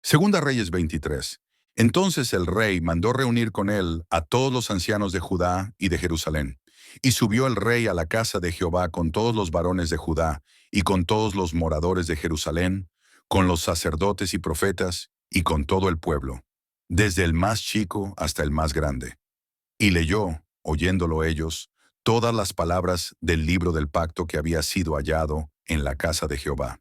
Segunda Reyes 23. Entonces el rey mandó reunir con él a todos los ancianos de Judá y de Jerusalén. Y subió el rey a la casa de Jehová con todos los varones de Judá y con todos los moradores de Jerusalén, con los sacerdotes y profetas y con todo el pueblo, desde el más chico hasta el más grande. Y leyó, oyéndolo ellos, todas las palabras del libro del pacto que había sido hallado en la casa de Jehová.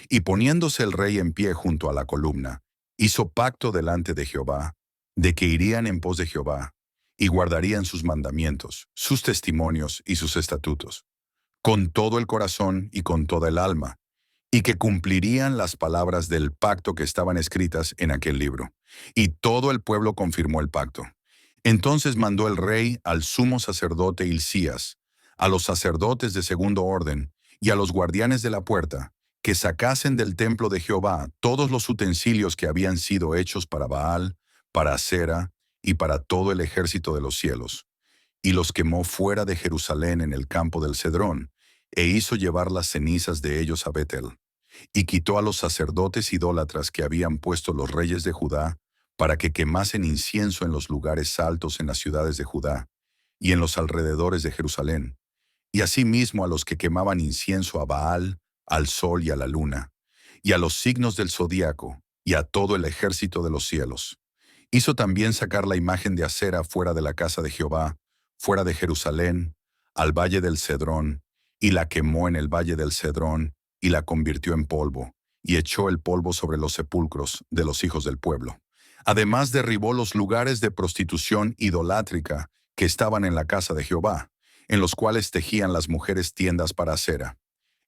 Y poniéndose el rey en pie junto a la columna, hizo pacto delante de Jehová, de que irían en pos de Jehová, y guardarían sus mandamientos, sus testimonios y sus estatutos, con todo el corazón y con toda el alma, y que cumplirían las palabras del pacto que estaban escritas en aquel libro. Y todo el pueblo confirmó el pacto. Entonces mandó el rey al sumo sacerdote Hilcías, a los sacerdotes de segundo orden y a los guardianes de la puerta, que sacasen del templo de Jehová todos los utensilios que habían sido hechos para Baal, para Asera y para todo el ejército de los cielos, y los quemó fuera de Jerusalén en el campo del Cedrón, e hizo llevar las cenizas de ellos a Betel, y quitó a los sacerdotes idólatras que habían puesto los reyes de Judá, para que quemasen incienso en los lugares altos en las ciudades de Judá, y en los alrededores de Jerusalén, y asimismo a los que quemaban incienso a Baal, al sol y a la luna, y a los signos del zodíaco, y a todo el ejército de los cielos. Hizo también sacar la imagen de Asera fuera de la casa de Jehová, fuera de Jerusalén, al valle del Cedrón, y la quemó en el valle del Cedrón, y la convirtió en polvo, y echó el polvo sobre los sepulcros de los hijos del pueblo. Además derribó los lugares de prostitución idolátrica que estaban en la casa de Jehová, en los cuales tejían las mujeres tiendas para Asera.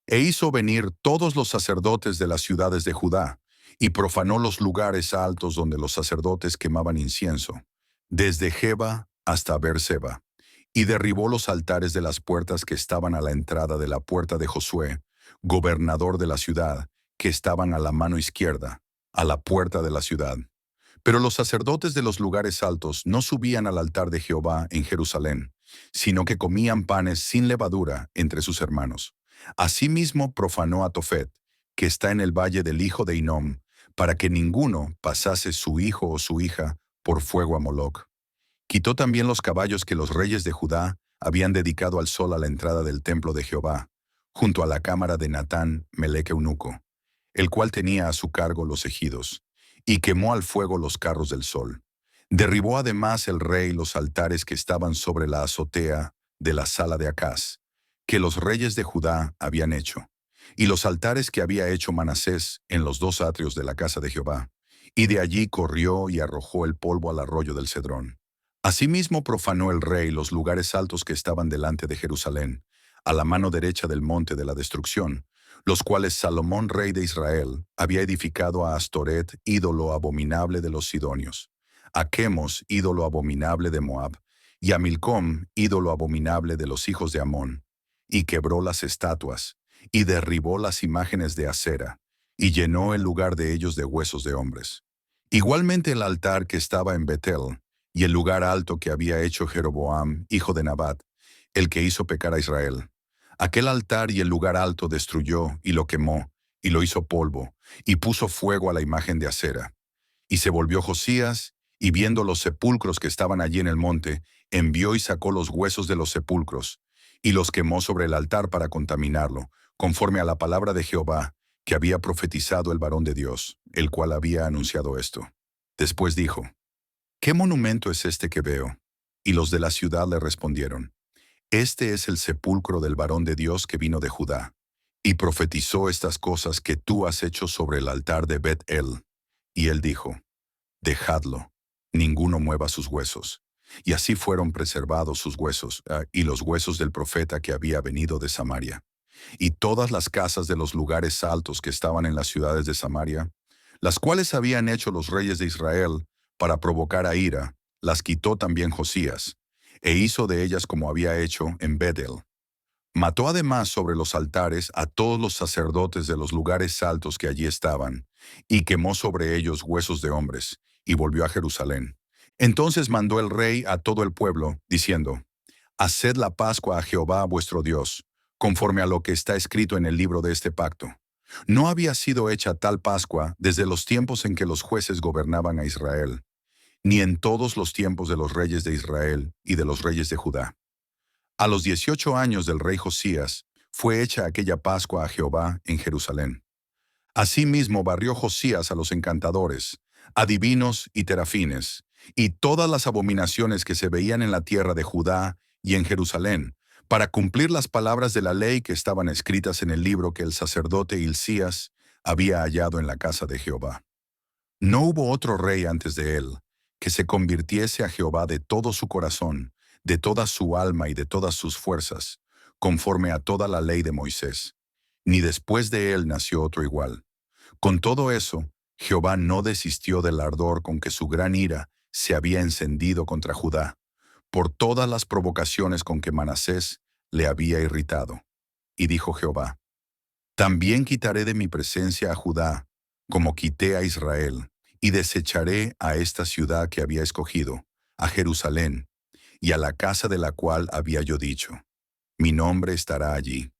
E hizo venir todos los sacerdotes de las ciudades de Judá, y profanó los lugares altos donde los sacerdotes quemaban incienso, desde Geba hasta Beerseba, y derribó los altares de las puertas que estaban a la entrada de la puerta de Josué, gobernador de la ciudad, que estaban a la mano izquierda, a la puerta de la ciudad. Pero los sacerdotes de los lugares altos no subían al altar de Jehová en Jerusalén, sino que comían panes sin levadura entre sus hermanos. Asimismo profanó a Tofet, que está en el valle del hijo de Hinnom, para que ninguno pasase su hijo o su hija por fuego a Moloc. Quitó también los caballos que los reyes de Judá habían dedicado al sol a la entrada del templo de Jehová, junto a la cámara de Natán, Melec eunuco, el cual tenía a su cargo los ejidos, y quemó al fuego los carros del sol. Derribó además el rey los altares que estaban sobre la azotea de la sala de Acaz, que los reyes de Judá habían hecho, y los altares que había hecho Manasés en los dos atrios de la casa de Jehová, y de allí corrió y arrojó el polvo al arroyo del Cedrón. Asimismo profanó el rey los lugares altos que estaban delante de Jerusalén, a la mano derecha del monte de la destrucción, los cuales Salomón rey de Israel había edificado a Astoret, ídolo abominable de los sidonios, a Chemos, ídolo abominable de Moab, y a Milcom, ídolo abominable de los hijos de Amón, y quebró las estatuas, y derribó las imágenes de Asera, y llenó el lugar de ellos de huesos de hombres. Igualmente el altar que estaba en Betel, y el lugar alto que había hecho Jeroboam, hijo de Nabat, el que hizo pecar a Israel. Aquel altar y el lugar alto destruyó y lo quemó, y lo hizo polvo, y puso fuego a la imagen de Asera. Y se volvió Josías, y viendo los sepulcros que estaban allí en el monte, envió y sacó los huesos de los sepulcros, y los quemó sobre el altar para contaminarlo, conforme a la palabra de Jehová, que había profetizado el varón de Dios, el cual había anunciado esto. Después dijo: ¿Qué monumento es este que veo? Y los de la ciudad le respondieron: Este es el sepulcro del varón de Dios que vino de Judá, y profetizó estas cosas que tú has hecho sobre el altar de Bet-El. Y él dijo: Dejadlo, ninguno mueva sus huesos. Y así fueron preservados sus huesos, y los huesos del profeta que había venido de Samaria. Y todas las casas de los lugares altos que estaban en las ciudades de Samaria, las cuales habían hecho los reyes de Israel para provocar a ira, las quitó también Josías, e hizo de ellas como había hecho en Betel. Mató además sobre los altares a todos los sacerdotes de los lugares altos que allí estaban, y quemó sobre ellos huesos de hombres, y volvió a Jerusalén. Entonces mandó el rey a todo el pueblo, diciendo: Haced la Pascua a Jehová vuestro Dios, conforme a lo que está escrito en el libro de este pacto. No había sido hecha tal Pascua desde los tiempos en que los jueces gobernaban a Israel, ni en todos los tiempos de los reyes de Israel y de los reyes de Judá. A los 18 años del rey Josías, fue hecha aquella Pascua a Jehová en Jerusalén. Asimismo barrió Josías a los encantadores, adivinos y terafines, y todas las abominaciones que se veían en la tierra de Judá y en Jerusalén, para cumplir las palabras de la ley que estaban escritas en el libro que el sacerdote Hilcías había hallado en la casa de Jehová. No hubo otro rey antes de él, que se convirtiese a Jehová de todo su corazón, de toda su alma y de todas sus fuerzas, conforme a toda la ley de Moisés. Ni después de él nació otro igual. Con todo eso, Jehová no desistió del ardor con que su gran ira se había encendido contra Judá, por todas las provocaciones con que Manasés le había irritado. Y dijo Jehová: También quitaré de mi presencia a Judá, como quité a Israel, y desecharé a esta ciudad que había escogido, a Jerusalén, y a la casa de la cual había yo dicho: Mi nombre estará allí.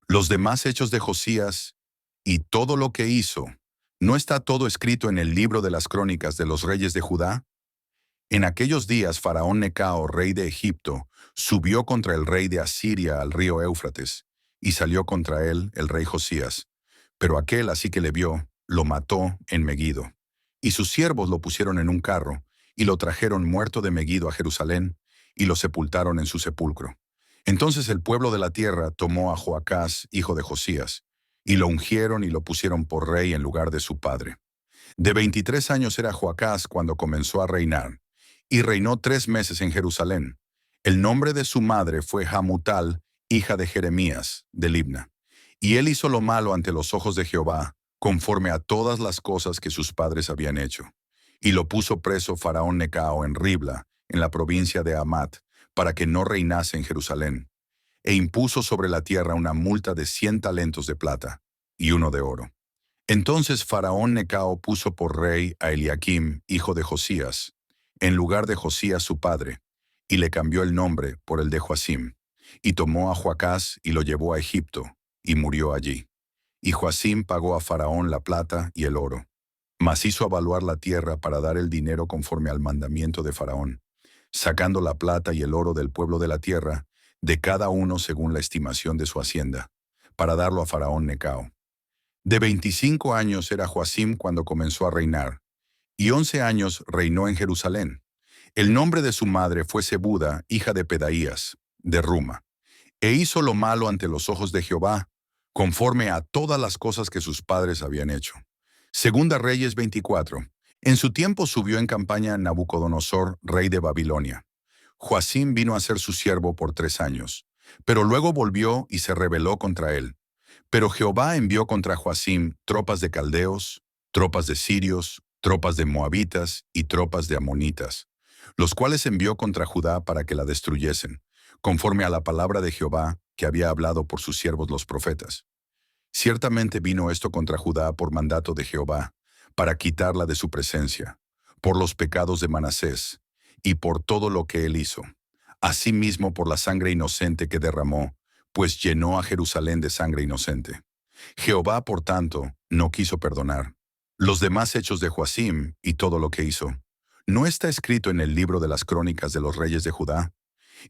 Los demás hechos de Josías y todo lo que hizo, ¿no está todo escrito en el libro de las crónicas de los reyes de Judá? En aquellos días Faraón Necao, rey de Egipto, subió contra el rey de Asiria al río Éufrates, y salió contra él el rey Josías. Pero aquel, así que le vio, lo mató en Megido. Y sus siervos lo pusieron en un carro, y lo trajeron muerto de Megido a Jerusalén, y lo sepultaron en su sepulcro. Entonces el pueblo de la tierra tomó a Joacás, hijo de Josías, y lo ungieron y lo pusieron por rey en lugar de su padre. De 23 años era Joacás cuando comenzó a reinar, y reinó 3 meses en Jerusalén. El nombre de su madre fue Hamutal, hija de Jeremías, de Libna. Y él hizo lo malo ante los ojos de Jehová, conforme a todas las cosas que sus padres habían hecho. Y lo puso preso Faraón Necao en Ribla, en la provincia de Hamat, para que no reinase en Jerusalén. E impuso sobre la tierra una multa de 100 talentos de plata, y uno de oro. Entonces Faraón Necao puso por rey a Eliaquim, hijo de Josías, en lugar de Josías su padre, y le cambió el nombre por el de Joacim, y tomó a Joacás y lo llevó a Egipto, y murió allí. Y Joacim pagó a Faraón la plata y el oro, mas hizo avaluar la tierra para dar el dinero conforme al mandamiento de Faraón, sacando la plata y el oro del pueblo de la tierra, de cada uno según la estimación de su hacienda, para darlo a Faraón Necao. De 25 años era Joacim cuando comenzó a reinar, y 11 años reinó en Jerusalén. El nombre de su madre fue Zebuda, hija de Pedaías, de Ruma. E hizo lo malo ante los ojos de Jehová, conforme a todas las cosas que sus padres habían hecho. Segunda Reyes 24. En su tiempo subió en campaña Nabucodonosor, rey de Babilonia. Joacim vino a ser su siervo por 3 años, pero luego volvió y se rebeló contra él. Pero Jehová envió contra Joacim tropas de caldeos, tropas de sirios, tropas de moabitas y tropas de amonitas, los cuales envió contra Judá para que la destruyesen, conforme a la palabra de Jehová que había hablado por sus siervos los profetas. Ciertamente vino esto contra Judá por mandato de Jehová, para quitarla de su presencia, por los pecados de Manasés, y por todo lo que él hizo, asimismo por la sangre inocente que derramó, pues llenó a Jerusalén de sangre inocente. Jehová, por tanto, no quiso perdonar. Los demás hechos de Joacim y todo lo que hizo, ¿no está escrito en el libro de las crónicas de los reyes de Judá?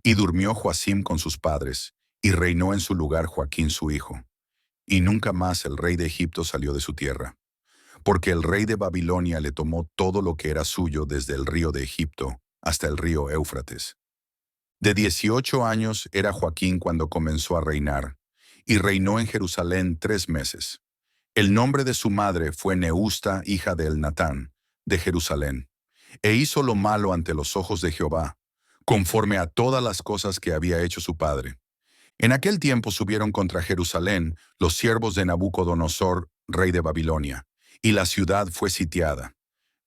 Y durmió Joacim con sus padres, y reinó en su lugar Joaquín su hijo. Y nunca más el rey de Egipto salió de su tierra, porque el rey de Babilonia le tomó todo lo que era suyo desde el río de Egipto hasta el río Éufrates. De 18 años era Joaquín cuando comenzó a reinar, y reinó en Jerusalén 3 meses. El nombre de su madre fue Neusta, hija de Elnatán, de Jerusalén, e hizo lo malo ante los ojos de Jehová, conforme a todas las cosas que había hecho su padre. En aquel tiempo subieron contra Jerusalén los siervos de Nabucodonosor, rey de Babilonia, y la ciudad fue sitiada.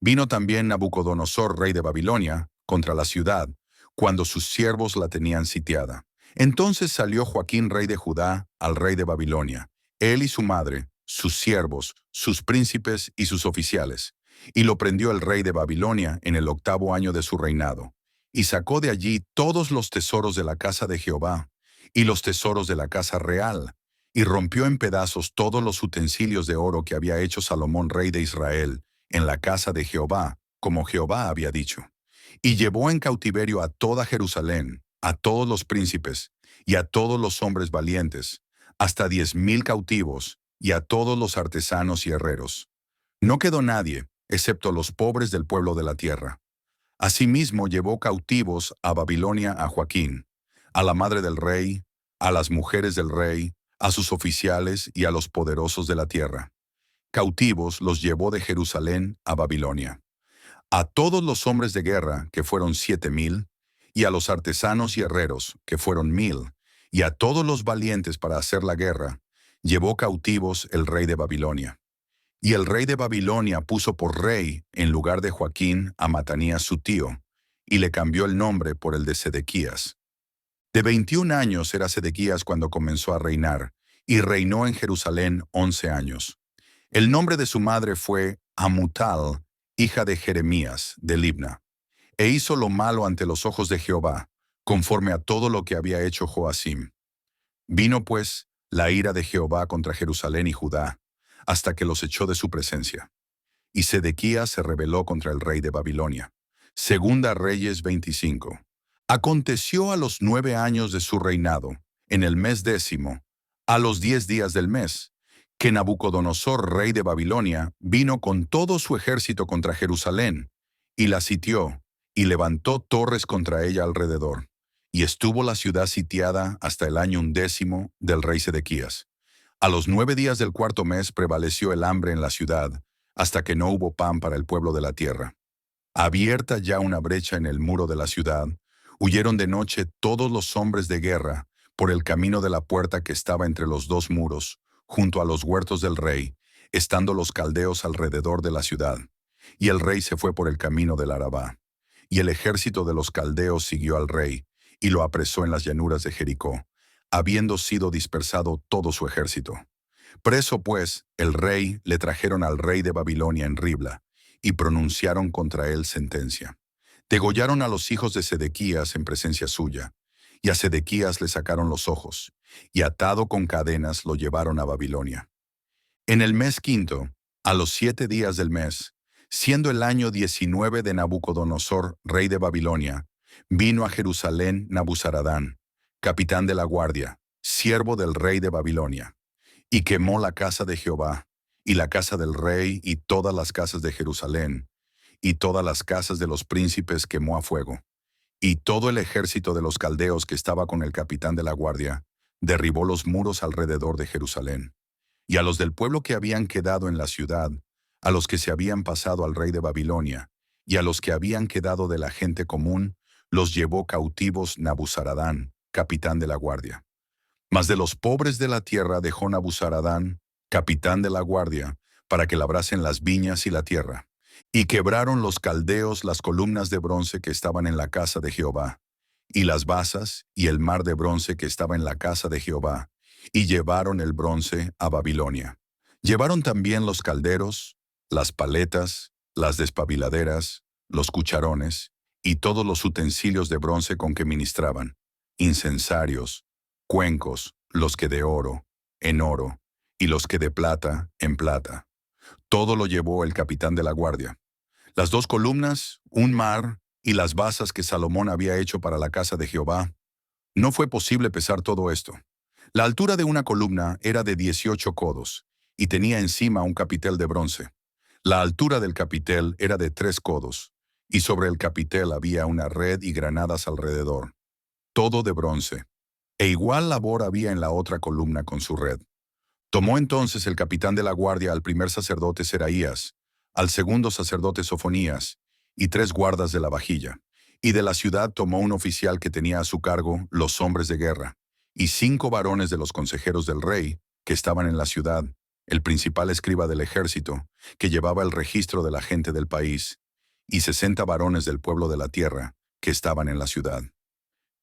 Vino también Nabucodonosor, rey de Babilonia, contra la ciudad, cuando sus siervos la tenían sitiada. Entonces salió Joaquín, rey de Judá, al rey de Babilonia, él y su madre, sus siervos, sus príncipes y sus oficiales, y lo prendió el rey de Babilonia en el 8º año de su reinado, y sacó de allí todos los tesoros de la casa de Jehová, y los tesoros de la casa real, y rompió en pedazos todos los utensilios de oro que había hecho Salomón rey de Israel en la casa de Jehová, como Jehová había dicho. Y llevó en cautiverio a toda Jerusalén, a todos los príncipes y a todos los hombres valientes, hasta 10,000 cautivos, y a todos los artesanos y herreros. No quedó nadie, excepto los pobres del pueblo de la tierra. Asimismo llevó cautivos a Babilonia a Joaquín, a la madre del rey, a las mujeres del rey, a sus oficiales y a los poderosos de la tierra. Cautivos los llevó de Jerusalén a Babilonia. A todos los hombres de guerra, que fueron 7,000, y a los artesanos y herreros, que fueron 1,000, y a todos los valientes para hacer la guerra, llevó cautivos el rey de Babilonia. Y el rey de Babilonia puso por rey, en lugar de Joaquín, a Matanías su tío, y le cambió el nombre por el de Sedequías. De 21 años era Sedequías cuando comenzó a reinar, y reinó en Jerusalén 11 años. El nombre de su madre fue Amutal, hija de Jeremías, de Libna. E hizo lo malo ante los ojos de Jehová, conforme a todo lo que había hecho Joacim. Vino pues la ira de Jehová contra Jerusalén y Judá, hasta que los echó de su presencia. Y Sedequías se rebeló contra el rey de Babilonia. Segunda Reyes 25. Aconteció a los 9 años de su reinado, en el mes 10, a los 10 días del mes, que Nabucodonosor, rey de Babilonia, vino con todo su ejército contra Jerusalén, y la sitió, y levantó torres contra ella alrededor. Y estuvo la ciudad sitiada hasta el año 11 del rey Sedequías. A los 9 días del cuarto mes prevaleció el hambre en la ciudad, hasta que no hubo pan para el pueblo de la tierra. Abierta ya una brecha en el muro de la ciudad, huyeron de noche todos los hombres de guerra por el camino de la puerta que estaba entre los dos muros, junto a los huertos del rey, estando los caldeos alrededor de la ciudad. Y el rey se fue por el camino del Arabá. Y el ejército de los caldeos siguió al rey, y lo apresó en las llanuras de Jericó, habiendo sido dispersado todo su ejército. Preso pues, el rey le trajeron al rey de Babilonia en Ribla, y pronunciaron contra él sentencia. Degollaron a los hijos de Sedequías en presencia suya, y a Sedequías le sacaron los ojos, y atado con cadenas lo llevaron a Babilonia. En el mes quinto, a los 7 días del mes, siendo el año 19 de Nabucodonosor, rey de Babilonia, vino a Jerusalén Nabuzaradán, capitán de la guardia, siervo del rey de Babilonia, y quemó la casa de Jehová, y la casa del rey, y todas las casas de Jerusalén, y todas las casas de los príncipes quemó a fuego. Y todo el ejército de los caldeos que estaba con el capitán de la guardia, derribó los muros alrededor de Jerusalén. Y a los del pueblo que habían quedado en la ciudad, a los que se habían pasado al rey de Babilonia, y a los que habían quedado de la gente común, los llevó cautivos Nabuzaradán, capitán de la guardia. Mas de los pobres de la tierra dejó Nabuzaradán, capitán de la guardia, para que labrasen las viñas y la tierra. Y quebraron los caldeos las columnas de bronce que estaban en la casa de Jehová, y las basas y el mar de bronce que estaba en la casa de Jehová, y llevaron el bronce a Babilonia. Llevaron también los calderos, las paletas, las despabiladeras, los cucharones, y todos los utensilios de bronce con que ministraban, incensarios, cuencos, los que de oro, en oro, y los que de plata, en plata. Todo lo llevó el capitán de la guardia. Las 2 columnas, un mar, y las basas que Salomón había hecho para la casa de Jehová. No fue posible pesar todo esto. La altura de una columna era de 18 codos, y tenía encima un capitel de bronce. La altura del capitel era de 3 codos, y sobre el capitel había una red y granadas alrededor, todo de bronce. E igual labor había en la otra columna con su red. Tomó entonces el capitán de la guardia al primer sacerdote Seraías, al segundo sacerdote Sofonías, y 3 guardas de la vajilla. Y de la ciudad tomó un oficial que tenía a su cargo los hombres de guerra, y 5 varones de los consejeros del rey, que estaban en la ciudad, el principal escriba del ejército, que llevaba el registro de la gente del país, y 60 varones del pueblo de la tierra, que estaban en la ciudad.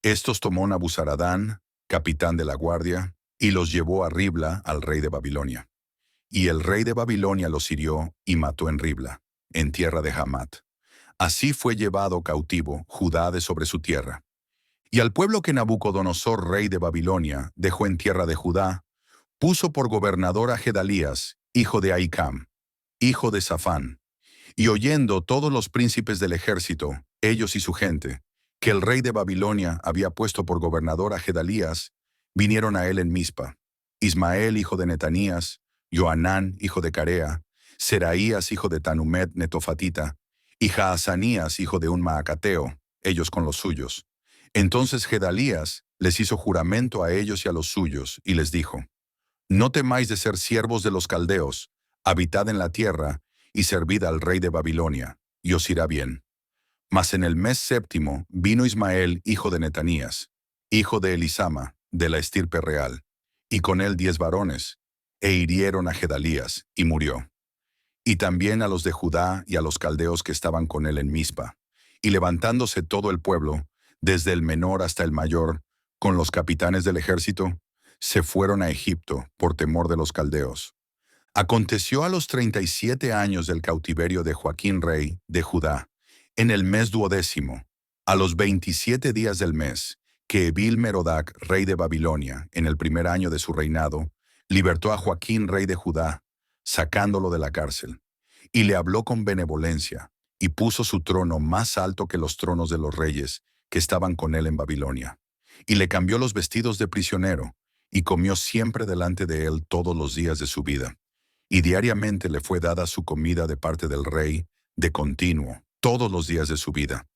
Estos tomó Nabuzaradán, capitán de la guardia, y los llevó a Ribla al rey de Babilonia. Y el rey de Babilonia los hirió y mató en Ribla, en tierra de Hamat. Así fue llevado cautivo Judá de sobre su tierra. Y al pueblo que Nabucodonosor, rey de Babilonia, dejó en tierra de Judá, puso por gobernador a Gedalías, hijo de Ahicam, hijo de Safán. Y oyendo todos los príncipes del ejército, ellos y su gente, que el rey de Babilonia había puesto por gobernador a Gedalías, vinieron a él en Mizpa. Ismael, hijo de Netanías, Johanán, hijo de Carea, Seraías, hijo de Tanumet Netofatita, y Jaazanías, hijo de un Maacateo, ellos con los suyos. Entonces Gedalías les hizo juramento a ellos y a los suyos, y les dijo: No temáis de ser siervos de los caldeos, habitad en la tierra, y servid al rey de Babilonia, y os irá bien. Mas en el mes séptimo vino Ismael, hijo de Netanías, hijo de Elisama, de la estirpe real, y con él 10 varones, e hirieron a Gedalías, y murió. Y también a los de Judá y a los caldeos que estaban con él en Mizpa. Y levantándose todo el pueblo, desde el menor hasta el mayor, con los capitanes del ejército, se fueron a Egipto por temor de los caldeos. Aconteció a los 37 años del cautiverio de Joaquín rey de Judá, en el mes 12º, a los 27 días del mes, que Evil-Merodac, rey de Babilonia, en el primer año de su reinado, libertó a Joaquín rey de Judá, sacándolo de la cárcel, y le habló con benevolencia, y puso su trono más alto que los tronos de los reyes que estaban con él en Babilonia, y le cambió los vestidos de prisionero, y comió siempre delante de él todos los días de su vida. Y diariamente le fue dada su comida de parte del rey, de continuo, todos los días de su vida.